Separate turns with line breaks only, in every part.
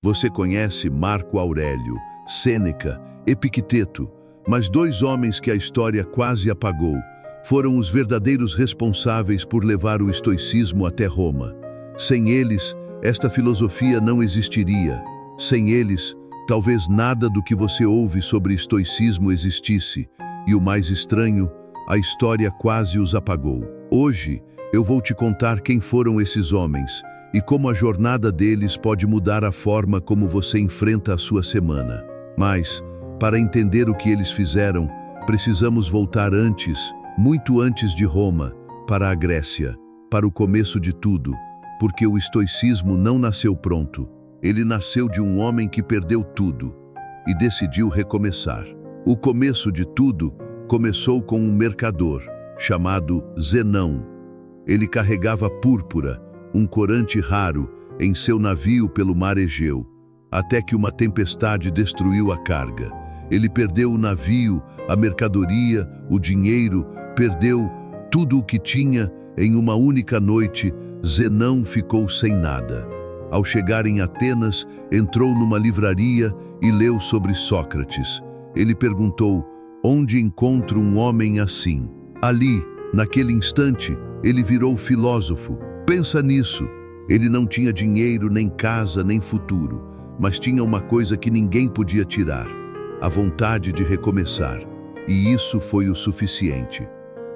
Você conhece Marco Aurélio, Sêneca, Epicteto, mas dois homens que a história quase apagou foram os verdadeiros responsáveis por levar o estoicismo até Roma. Sem eles, esta filosofia não existiria. Sem eles, talvez nada do que você ouve sobre estoicismo existisse. E o mais estranho, a história quase os apagou. Hoje, eu vou te contar quem foram esses homens e como a jornada deles pode mudar a forma como você enfrenta a sua semana. Mas, para entender o que eles fizeram, precisamos voltar antes, muito antes de Roma, para a Grécia, para o começo de tudo, porque o estoicismo não nasceu pronto. Ele nasceu de um homem que perdeu tudo e decidiu recomeçar. O começo de tudo começou com um mercador chamado Zenão. Ele carregava púrpura, um corante raro, em seu navio pelo mar Egeu, até que uma tempestade destruiu a carga. Ele perdeu o navio, a mercadoria, o dinheiro, perdeu tudo o que tinha. Em uma única noite, Zenão ficou sem nada. Ao chegar em Atenas, entrou numa livraria e leu sobre Sócrates. Ele perguntou: onde encontro um homem assim? Ali, naquele instante, ele virou filósofo. Pensa nisso. Ele não tinha dinheiro, nem casa, nem futuro, mas tinha uma coisa que ninguém podia tirar: a vontade de recomeçar. E isso foi o suficiente.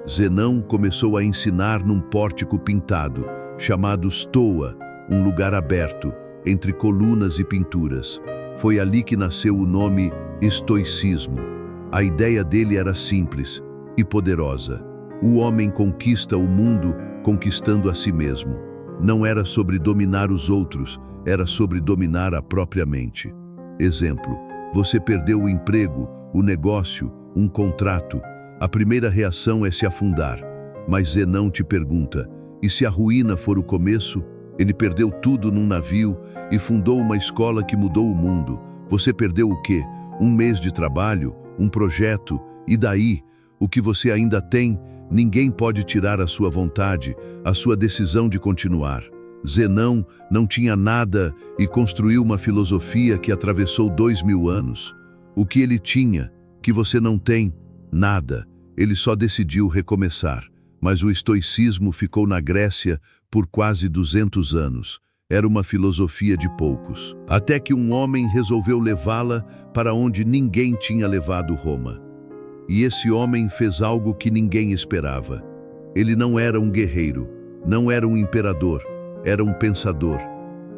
Zenão começou a ensinar num pórtico pintado, chamado Stoa, um lugar aberto, entre colunas e pinturas. Foi ali que nasceu o nome estoicismo. A ideia dele era simples e poderosa. O homem conquista o mundo conquistando a si mesmo. Não era sobre dominar os outros, era sobre dominar a própria mente. Exemplo: você perdeu o emprego, o negócio, um contrato. A primeira reação é se afundar. Mas Zenão te pergunta: e se a ruína for o começo? Ele perdeu tudo num navio e fundou uma escola que mudou o mundo. Você perdeu o quê? Um mês de trabalho, um projeto, e daí? O que você ainda tem, ninguém pode tirar a sua vontade, a sua decisão de continuar. Zenão não tinha nada e construiu uma filosofia que atravessou 2000 anos. O que ele tinha, que você não tem? Nada. Ele só decidiu recomeçar. Mas o estoicismo ficou na Grécia por quase 200 anos. Era uma filosofia de poucos. Até que um homem resolveu levá-la para onde ninguém tinha levado Roma. E esse homem fez algo que ninguém esperava. Ele não era um guerreiro, não era um imperador, era um pensador.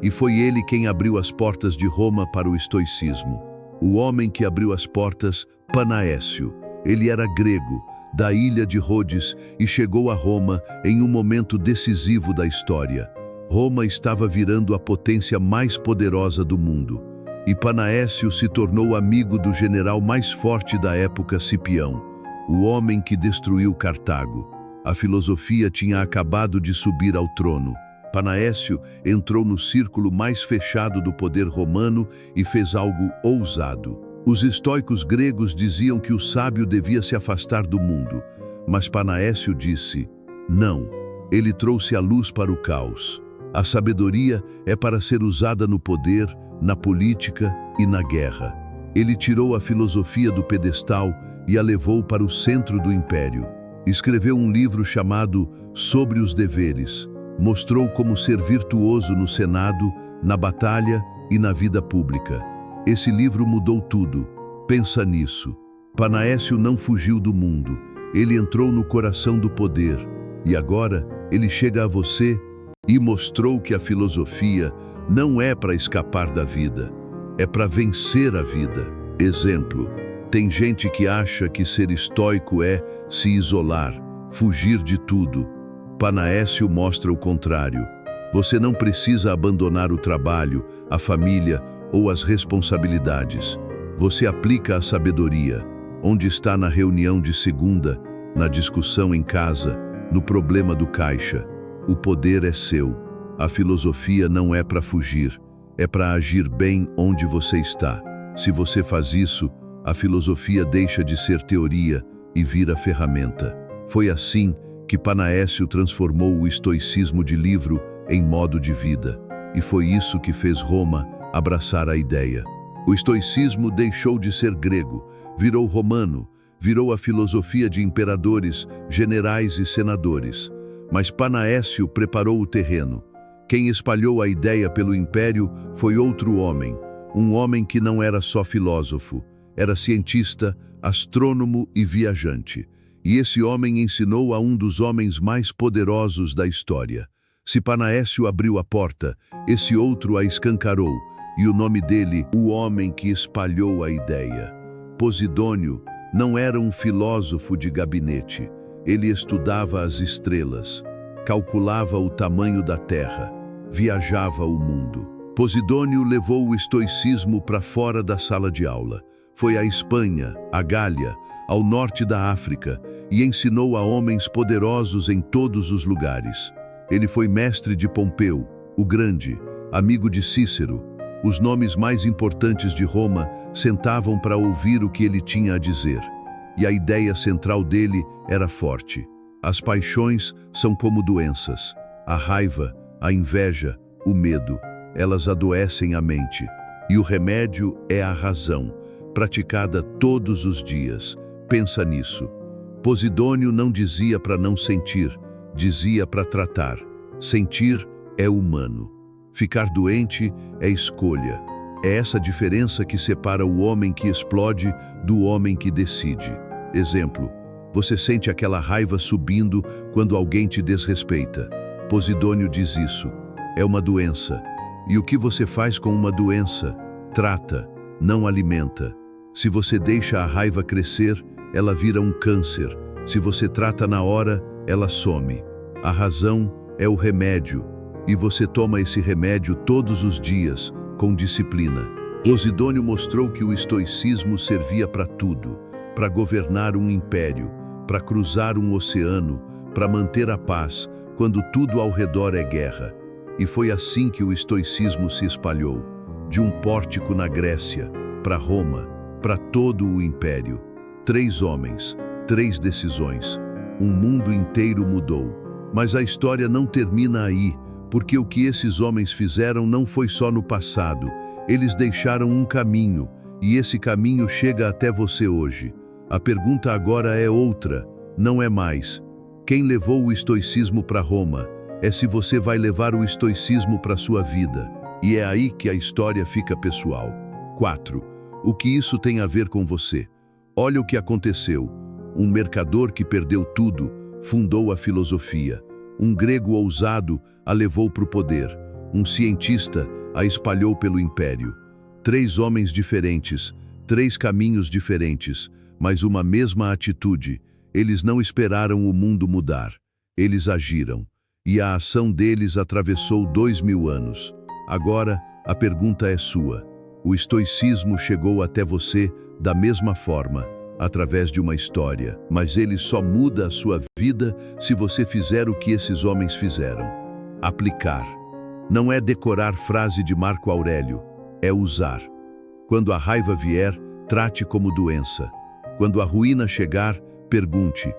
E foi ele quem abriu as portas de Roma para o estoicismo. O homem que abriu as portas, Panaécio. Ele era grego, da ilha de Rhodes, e chegou a Roma em um momento decisivo da história. Roma estava virando a potência mais poderosa do mundo. E Panaécio se tornou amigo do general mais forte da época, Cipião, o homem que destruiu Cartago. A filosofia tinha acabado de subir ao trono. Panaécio entrou no círculo mais fechado do poder romano e fez algo ousado. Os estoicos gregos diziam que o sábio devia se afastar do mundo, mas Panaécio disse: não, ele trouxe a luz para o caos. A sabedoria é para ser usada no poder, na política e na guerra. Ele tirou a filosofia do pedestal e a levou para o centro do império. Escreveu um livro chamado Sobre os Deveres. Mostrou como ser virtuoso no Senado, na batalha e na vida pública. Esse livro mudou tudo. Pensa nisso. Panaécio não fugiu do mundo. Ele entrou no coração do poder. E agora ele chega a você e mostrou que a filosofia não é para escapar da vida, é para vencer a vida. Exemplo: tem gente que acha que ser estoico é se isolar, fugir de tudo. Panaécio mostra o contrário. Você não precisa abandonar o trabalho, a família ou as responsabilidades. Você aplica a sabedoria, onde está na reunião de segunda, na discussão em casa, no problema do caixa. O poder é seu. A filosofia não é para fugir, é para agir bem onde você está. Se você faz isso, a filosofia deixa de ser teoria e vira ferramenta. Foi assim que Panaécio transformou o estoicismo de livro em modo de vida. E foi isso que fez Roma abraçar a ideia. O estoicismo deixou de ser grego, virou romano, virou a filosofia de imperadores, generais e senadores. Mas Panaécio preparou o terreno. Quem espalhou a ideia pelo império foi outro homem, um homem que não era só filósofo, era cientista, astrônomo e viajante. E esse homem ensinou a um dos homens mais poderosos da história. Se Panaécio abriu a porta, esse outro a escancarou, e o nome dele, o homem que espalhou a ideia. Posidônio não era um filósofo de gabinete. Ele estudava as estrelas, calculava o tamanho da Terra, viajava o mundo. Posidônio levou o estoicismo para fora da sala de aula. Foi à Espanha, à Gália, ao norte da África e ensinou a homens poderosos em todos os lugares. Ele foi mestre de Pompeu, o Grande, amigo de Cícero. Os nomes mais importantes de Roma sentavam para ouvir o que ele tinha a dizer. E a ideia central dele era forte. As paixões são como doenças. A raiva, a inveja, o medo, elas adoecem a mente. E o remédio é a razão, praticada todos os dias. Pensa nisso. Posidônio não dizia para não sentir, dizia para tratar. Sentir é humano. Ficar doente é escolha. É essa diferença que separa o homem que explode do homem que decide. Exemplo, você sente aquela raiva subindo quando alguém te desrespeita. Posidônio diz isso. É uma doença. E o que você faz com uma doença? Trata, não alimenta. Se você deixa a raiva crescer, ela vira um câncer. Se você trata na hora, ela some. A razão é o remédio, e você toma esse remédio todos os dias, com disciplina. Posidônio mostrou que o estoicismo servia para tudo, para governar um império, para cruzar um oceano, para manter a paz, quando tudo ao redor é guerra. E foi assim que o estoicismo se espalhou, de um pórtico na Grécia, para Roma, para todo o império. 3 homens, 3 decisões. Um mundo inteiro mudou. Mas a história não termina aí, porque o que esses homens fizeram não foi só no passado. Eles deixaram um caminho, e esse caminho chega até você hoje. A pergunta agora é outra, não é mais quem levou o estoicismo para Roma, é se você vai levar o estoicismo para sua vida. E é aí que a história fica pessoal. 4. O que isso tem a ver com você? Olha o que aconteceu. Um mercador que perdeu tudo fundou a filosofia. Um grego ousado a levou para o poder. Um cientista a espalhou pelo império. 3 homens diferentes, 3 caminhos diferentes, mas uma mesma atitude. Eles não esperaram o mundo mudar. Eles agiram. E a ação deles atravessou 2000 anos. Agora, a pergunta é sua. O estoicismo chegou até você da mesma forma, através de uma história, mas ele só muda a sua vida se você fizer o que esses homens fizeram. Aplicar. Não é decorar frase de Marco Aurélio, é usar. Quando a raiva vier, trate como doença. Quando a ruína chegar, pergunte: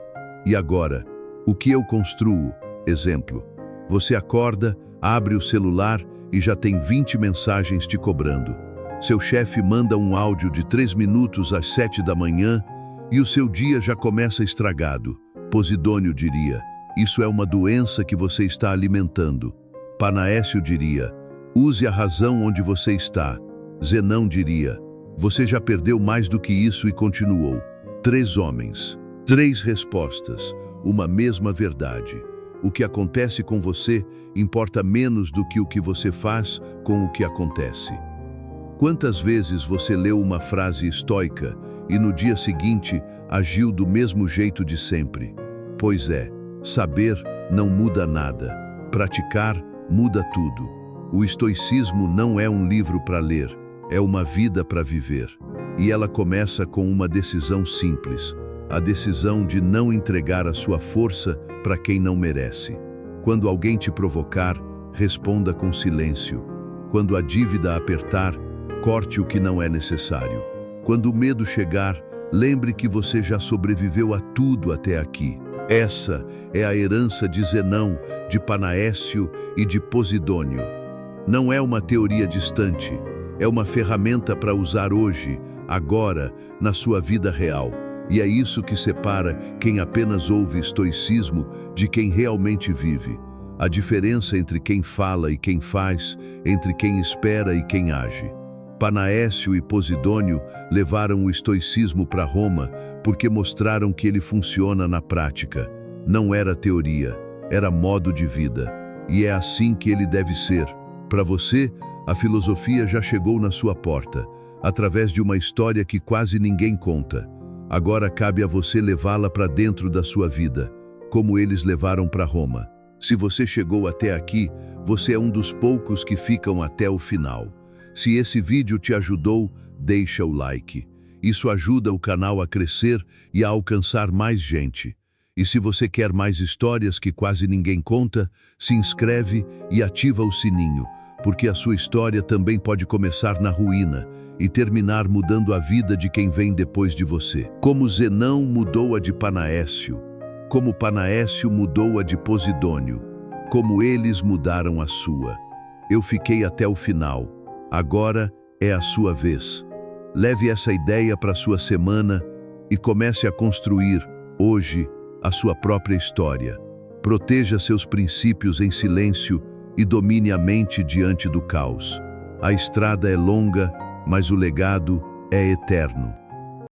e agora? O que eu construo? Exemplo. Você acorda, abre o celular e já tem 20 mensagens te cobrando. Seu chefe manda um áudio de 3 minutos às 7 da manhã e o seu dia já começa estragado. Posidônio diria: isso é uma doença que você está alimentando. Panaécio diria: use a razão onde você está. Zenão diria: você já perdeu mais do que isso e continuou. 3 homens, 3 respostas, uma mesma verdade. O que acontece com você importa menos do que o que você faz com o que acontece. Quantas vezes você leu uma frase estoica e no dia seguinte agiu do mesmo jeito de sempre? Pois é, saber não muda nada, praticar muda tudo. O estoicismo não é um livro para ler, é uma vida para viver. E ela começa com uma decisão simples, a decisão de não entregar a sua força para quem não merece. Quando alguém te provocar, responda com silêncio. Quando a dívida apertar, corte o que não é necessário. Quando o medo chegar, lembre que você já sobreviveu a tudo até aqui. Essa é a herança de Zenão, de Panaécio e de Posidônio. Não é uma teoria distante, é uma ferramenta para usar hoje, agora, na sua vida real. E é isso que separa quem apenas ouve estoicismo de quem realmente vive. A diferença entre quem fala e quem faz, entre quem espera e quem age. Panaécio e Posidônio levaram o estoicismo para Roma porque mostraram que ele funciona na prática. Não era teoria, era modo de vida. E é assim que ele deve ser. Para você, a filosofia já chegou na sua porta, através de uma história que quase ninguém conta. Agora cabe a você levá-la para dentro da sua vida, como eles levaram para Roma. Se você chegou até aqui, você é um dos poucos que ficam até o final. Se esse vídeo te ajudou, deixa o like. Isso ajuda o canal a crescer e a alcançar mais gente. E se você quer mais histórias que quase ninguém conta, se inscreve e ativa o sininho, porque a sua história também pode começar na ruína e terminar mudando a vida de quem vem depois de você. Como Zenão mudou a de Panaécio, como Panaécio mudou a de Posidônio, como eles mudaram a sua. Eu fiquei até o final. Agora é a sua vez. Leve essa ideia para a sua semana e comece a construir, hoje, a sua própria história. Proteja seus princípios em silêncio e domine a mente diante do caos. A estrada é longa, mas o legado é eterno.